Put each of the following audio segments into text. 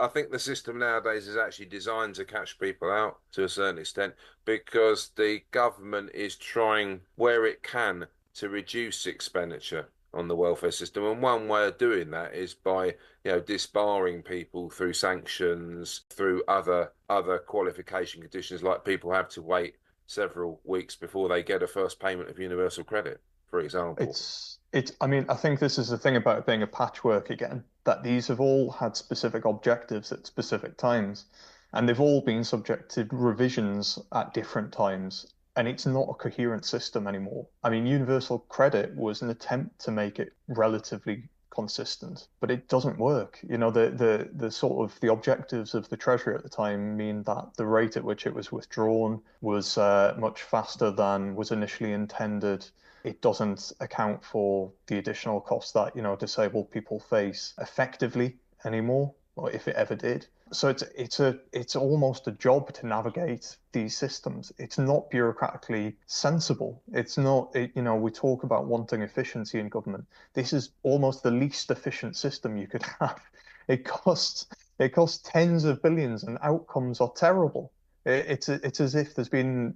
I think the system nowadays is actually designed to catch people out to a certain extent because the government is trying where it can to reduce expenditure on the welfare system. And one way of doing that is by, disbarring people through sanctions, through other qualification conditions, like people have to wait several weeks before they get a first payment of universal credit, for example. I mean, I think this is the thing about it being a patchwork again, that these have all had specific objectives at specific times, and they've all been subject to revisions at different times, and it's not a coherent system anymore. I mean, universal credit was an attempt to make it relatively consistent, but it doesn't work. You know, the sort of the objectives of the Treasury at the time mean that the rate at which it was withdrawn was much faster than was initially intended. It doesn't account for the additional costs that, disabled people face effectively anymore, or if it ever did. So it's almost a job to navigate these systems. It's not bureaucratically sensible. It's not, we talk about wanting efficiency in government. This is almost the least efficient system you could have. It costs it costs tens of billions and outcomes are terrible. It's as if there's been,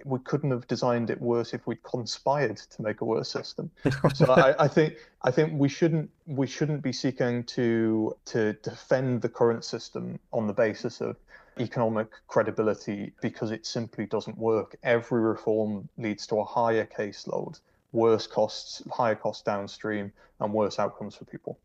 we couldn't have designed it worse if we'd conspired to make a worse system. So I think we shouldn't be seeking to defend the current system on the basis of economic credibility because it simply doesn't work. Every reform leads to a higher caseload, worse costs, higher costs downstream, and worse outcomes for people.